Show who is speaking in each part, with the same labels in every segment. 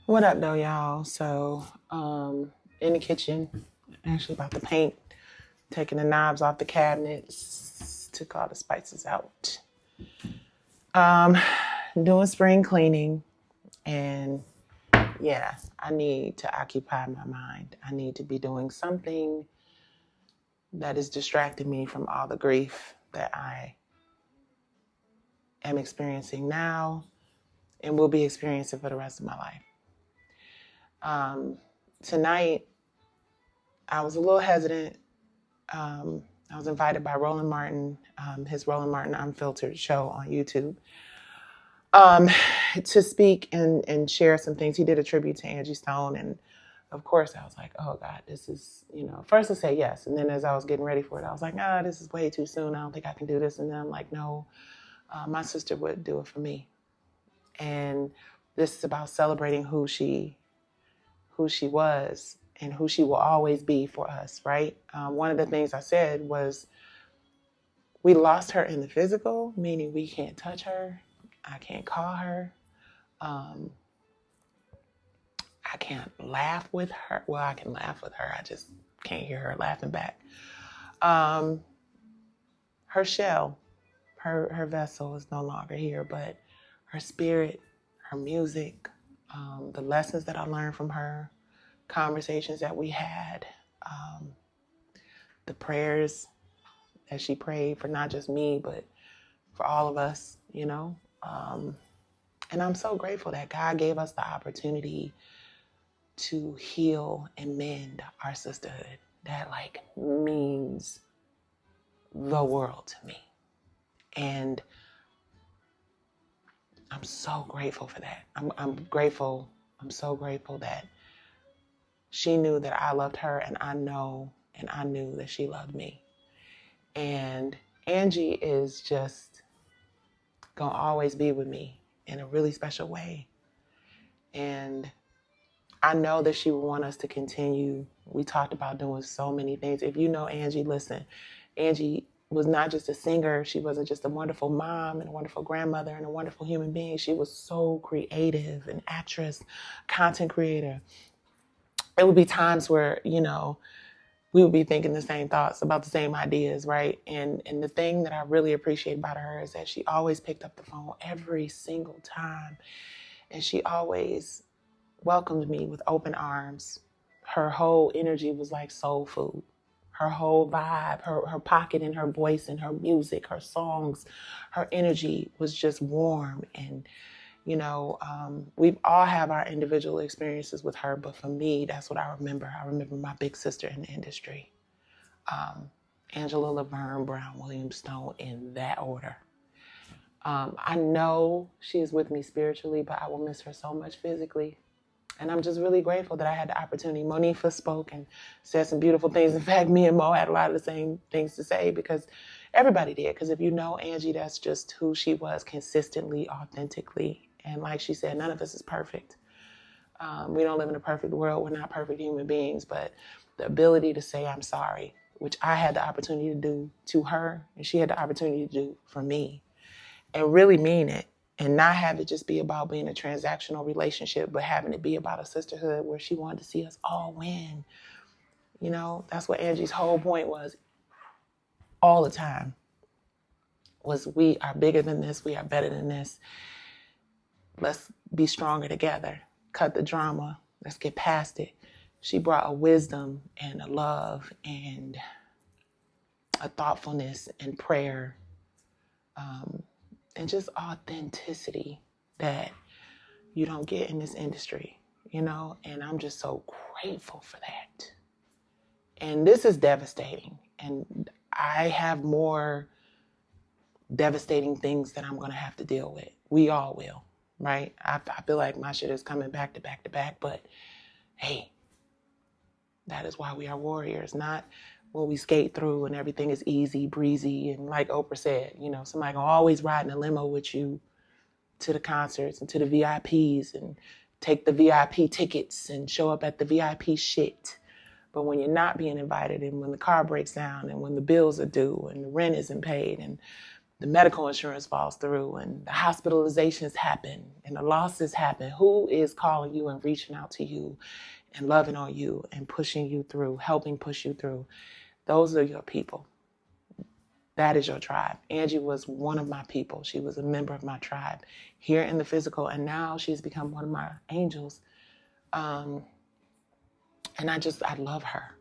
Speaker 1: What up, though, y'all? In the kitchen, actually about to paint, taking the knobs off the cabinets, took all the spices out. Um, Doing spring cleaning, and yeah, I need to occupy my mind. I need to be doing something that is distracting me from all the grief that I am experiencing now and will be experiencing for the rest of my life. Tonight, I was a little hesitant. I was invited by Roland Martin, his Roland Martin Unfiltered show on YouTube, um, to speak and share some things. He did a tribute to Angie Stone. And of course, I was like, oh God, this is, first to say yes. And then as I was getting ready for it, I was like, nah, this is way too soon. I don't think I can do this. And then I'm like, no, my sister would do it for me. And this is about celebrating who she was and who she will always be for us, right? One of the things I said was, we lost her in the physical, meaning we can't touch her. I can't call her. I can't laugh with her. Well, I can laugh with her. I just can't hear her laughing back. Her shell, her vessel is no longer here, but her spirit, her music, the lessons that I learned from her, conversations that we had, the prayers that she prayed for not just me, but for all of us, and I'm so grateful that God gave us the opportunity to heal and mend our sisterhood. That means the world to me. And I'm so grateful for that. I'm grateful. I'm so grateful that she knew that I loved her, and I knew that she loved me. And Angie is just gonna always be with me in a really special way. And I know that she would want us to continue. We talked about doing so many things. If you know Angie, listen, Angie was not just a singer. She wasn't just a wonderful mom and a wonderful grandmother and a wonderful human being. She was so creative, an actress, content creator. It would be times where, we would be thinking the same thoughts about the same ideas, right? And the thing that I really appreciate about her is that she always picked up the phone every single time. And she always welcomed me with open arms. Her whole energy was like soul food. Her whole vibe, her pocket and her voice and her music, her songs, her energy was just warm. And, we've all have our individual experiences with her, but for me, that's what I remember. I remember my big sister in the industry, Angela Laverne Brown Williams Stone, in that order. I know she is with me spiritually, but I will miss her so much physically. And I'm just really grateful that I had the opportunity. Monifa spoke and said some beautiful things. In fact, me and Mo had a lot of the same things to say, because everybody did. Because if you know Angie, that's just who she was, consistently, authentically. And like she said, none of us is perfect. We don't live in a perfect world. We're not perfect human beings. But the ability to say I'm sorry, which I had the opportunity to do to her, and she had the opportunity to do for me, and really mean it. And not have it just be about being a transactional relationship, but having it be about a sisterhood where she wanted to see us all win. That's what Angie's whole point was all the time, was we are bigger than this. We are better than this. Let's be stronger together. Cut the drama. Let's get past it. She brought a wisdom and a love and a thoughtfulness and prayer, and just authenticity that you don't get in this industry, and I'm just so grateful for that. And this is devastating, and I have more devastating things that I'm going to have to deal with. We all will, right? I feel like my shit is coming back to back to back, but hey, that is why we are warriors, not when we skate through and everything is easy, breezy, and like Oprah said, somebody gonna always ride in a limo with you to the concerts and to the VIPs and take the VIP tickets and show up at the VIP shit. But when you're not being invited, and when the car breaks down, and when the bills are due and the rent isn't paid, and the medical insurance falls through and the hospitalizations happen and the losses happen, who is calling you and reaching out to you and loving on you and pushing you through, helping push you through? Those are your people. That is your tribe. Angie was one of my people. She was a member of my tribe here in the physical, and now she's become one of my angels. And I love her.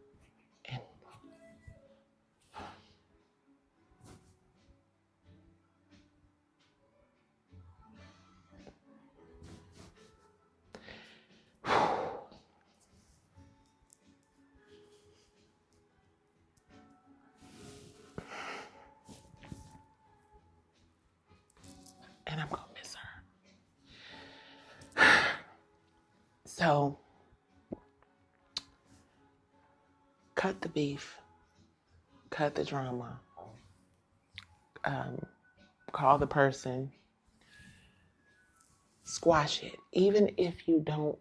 Speaker 1: And I'm going to miss her. So, cut the beef, cut the drama, call the person, squash it. Even if you don't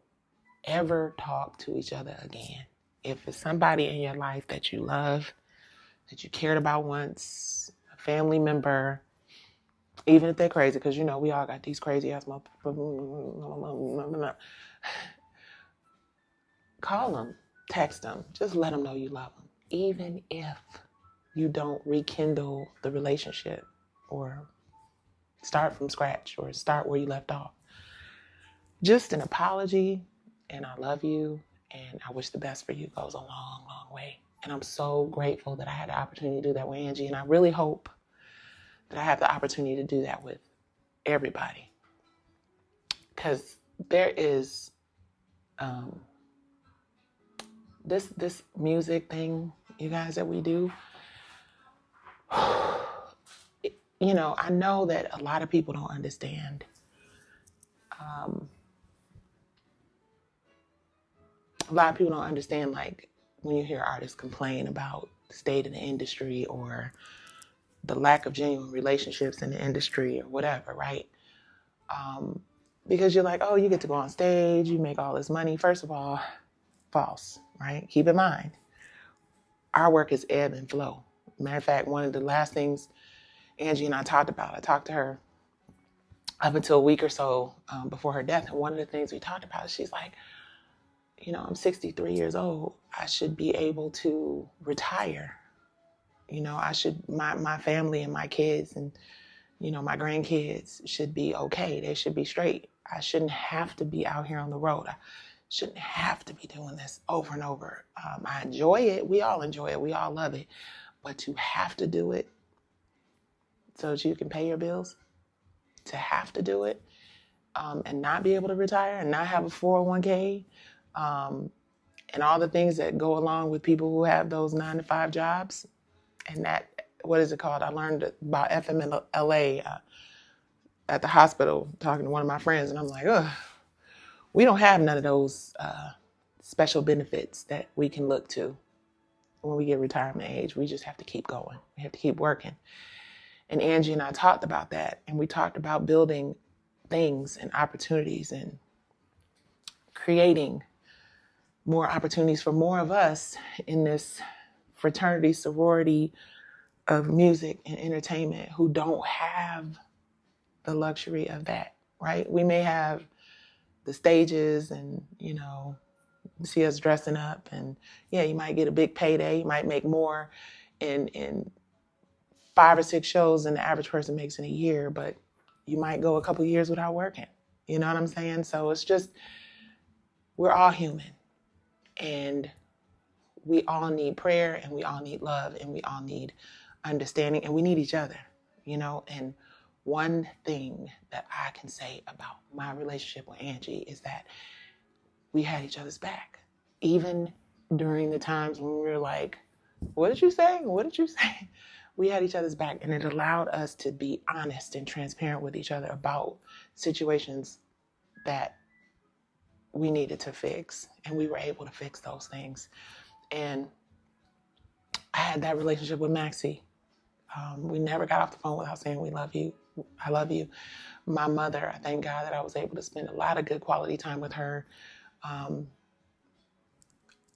Speaker 1: ever talk to each other again. If it's somebody in your life that you love, that you cared about once, a family member, even if they're crazy, because you know we all got these crazy ass motherfuckers. Call them, text them, just let them know you love them. Even if you don't rekindle the relationship or start from scratch or start where you left off. Just an apology and I love you and I wish the best for you goes a long, long way. And I'm so grateful that I had the opportunity to do that with Angie. And I really hope that I have the opportunity to do that with everybody. Because there is this music thing, you guys, that we do. You know, I know that a lot of people don't understand. A lot of people don't understand, like, when you hear artists complain about the state of the industry or the lack of genuine relationships in the industry or whatever, right? Because you're like, oh, you get to go on stage, you make all this money. First of all, false, right? Keep in mind, our work is ebb and flow. Matter of fact, one of the last things Angie and I talked about, I talked to her up until a week or so before her death. And one of the things we talked about, she's like, you know, I'm 63 years old. I should be able to retire. You know, I should, my family and my kids and, you know, my grandkids should be okay. They should be straight. I shouldn't have to be out here on the road. I shouldn't have to be doing this over and over. I enjoy it. We all enjoy it. We all love it. But to have to do it so that you can pay your bills, to have to do it and not be able to retire and not have a 401k and all the things that go along with people who have those 9-to-5 jobs. And that, what is it called? I learned about FMLA at the hospital talking to one of my friends. And I'm like, ugh, we don't have none of those special benefits that we can look to when we get retirement age. We just have to keep going. We have to keep working. And Angie and I talked about that. And we talked about building things and opportunities and creating more opportunities for more of us in this fraternity, sorority of music and entertainment who don't have the luxury of that, right? We may have the stages and, you know, see us dressing up and yeah, you might get a big payday. You might make more in 5 or 6 shows than the average person makes in a year, but you might go a couple years without working. You know what I'm saying? So it's just, we're all human and we all need prayer and we all need love and we all need understanding and we need each other, you know? And one thing that I can say about my relationship with Angie is that we had each other's back. Even during the times when we were like, what did you say? What did you say? We had each other's back and it allowed us to be honest and transparent with each other about situations that we needed to fix. And we were able to fix those things. And I had that relationship with Maxie. We never got off the phone without saying, we love you. I love you. My mother, I thank God that I was able to spend a lot of good quality time with her.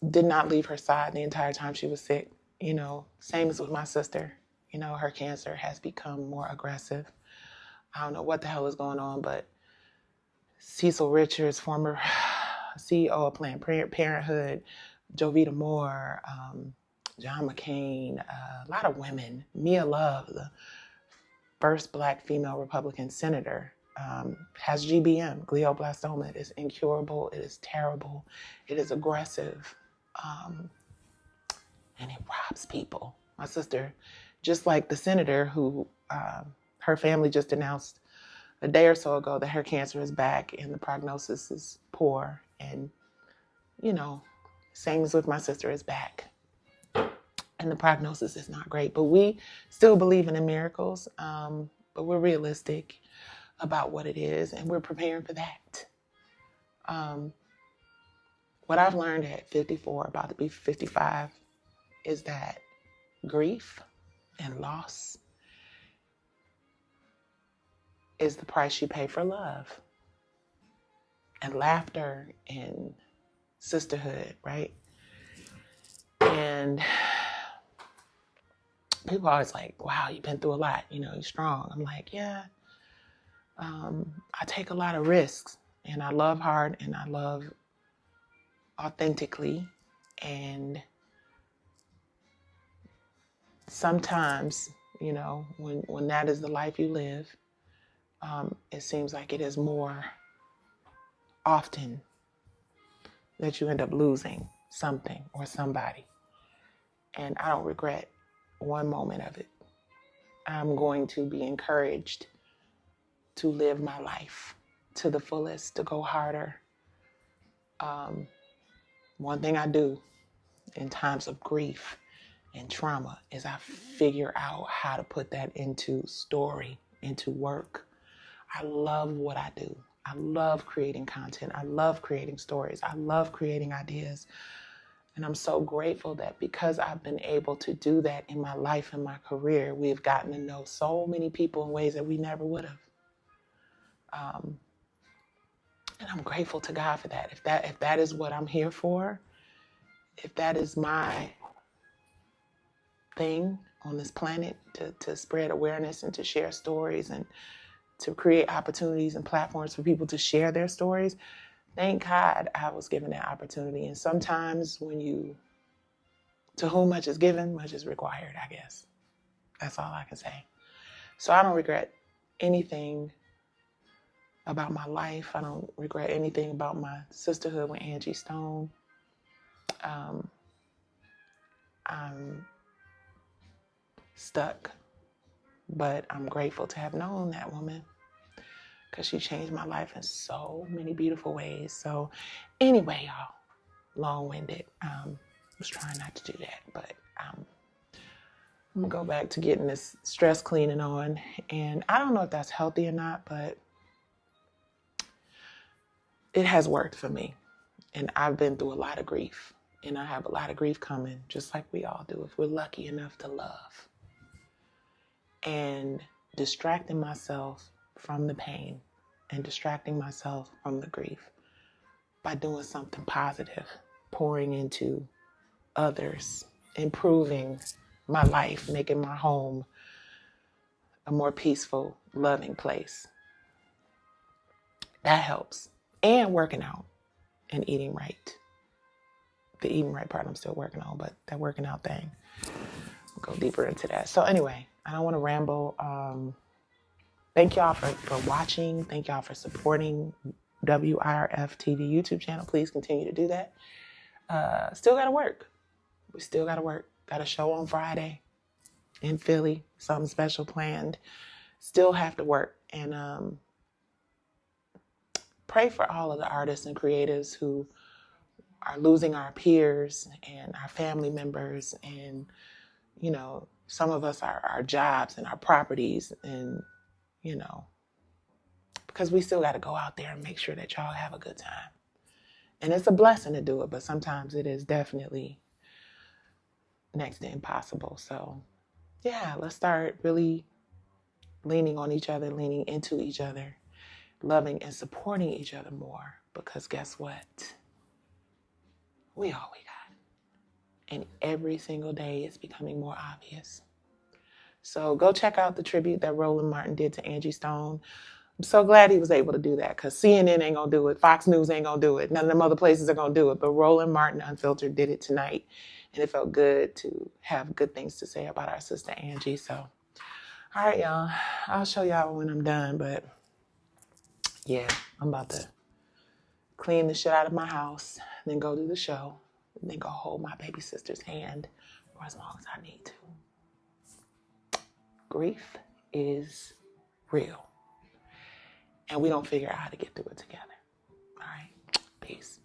Speaker 1: Did not leave her side the entire time she was sick. You know, same as with my sister. You know, her cancer has become more aggressive. I don't know what the hell is going on, but Cecil Richards, former CEO of Planned Parenthood, Jovita Moore, John McCain, a lot of women, Mia Love, the first Black female Republican senator, has GBM, glioblastoma. It is incurable. It is terrible. It is aggressive. And it robs people. My sister, just like the senator who, her family just announced a day or so ago that her cancer is back and the prognosis is poor. And, you know, same as with my sister, is back. And the prognosis is not great. But we still believe in the miracles, but we're realistic about what it is, and we're preparing for that. What I've learned at 54, about to be 55, is that grief and loss is the price you pay for love and laughter and sisterhood, right? And people are always like, wow, you've been through a lot, you know, you're strong. I'm like, yeah, I take a lot of risks, and I love hard, and I love authentically. And sometimes, you know, when that is the life you live, it seems like it is more often that you end up losing something or somebody. And I don't regret one moment of it. I'm going to be encouraged to live my life to the fullest, to go harder. One thing I do in times of grief and trauma is I figure out how to put that into story, into work. I love what I do. I love creating content. I love creating stories. I love creating ideas. And I'm so grateful that because I've been able to do that in my life and my career, we've gotten to know so many people in ways that we never would have. And I'm grateful to God for that. If that is what I'm here for, if that is my thing on this planet, to spread awareness and to share stories and to create opportunities and platforms for people to share their stories, thank God I was given that opportunity. And sometimes to whom much is given, much is required, I guess. That's all I can say. So I don't regret anything about my life. I don't regret anything about my sisterhood with Angie Stone. I'm stuck, but I'm grateful to have known that woman because she changed my life in so many beautiful ways. So anyway, y'all, long-winded. Was trying not to do that, but I'm gonna go back to getting this stress cleaning on. And I don't know if that's healthy or not, but it has worked for me. And I've been through a lot of grief, and I have a lot of grief coming, just like we all do, if we're lucky enough to love. And distracting myself from the pain and distracting myself from the grief by doing something positive, pouring into others, improving my life, making my home a more peaceful, loving place. That helps. And working out and eating right. The eating right part I'm still working on, but that working out thing, I'll go deeper into that. So anyway, I don't want to ramble. Thank y'all for watching. Thank y'all for supporting WIRF TV YouTube channel. Please continue to do that. Still got to work. We still got to work. Got a show on Friday in Philly. Something special planned. Still have to work. And pray for all of the artists and creatives who are losing our peers and our family members and, you know, some of us our jobs and our properties and, you know, because we still got to go out there and make sure that y'all have a good time. And it's a blessing to do it, but sometimes it is definitely next to impossible. So yeah, let's start really leaning on each other, leaning into each other, loving and supporting each other more, because guess what? We all we got. And every single day it's becoming more obvious. So go check out the tribute that Roland Martin did to Angie Stone. I'm so glad he was able to do that, because CNN ain't going to do it. Fox News ain't going to do it. None of them other places are going to do it. But Roland Martin Unfiltered did it tonight. And it felt good to have good things to say about our sister Angie. So, all right, y'all. I'll show y'all when I'm done. But, yeah, I'm about to clean the shit out of my house, then go do the show, and then go hold my baby sister's hand for as long as I need to. Grief is real. And we don't figure out how to get through it together. All right. Peace.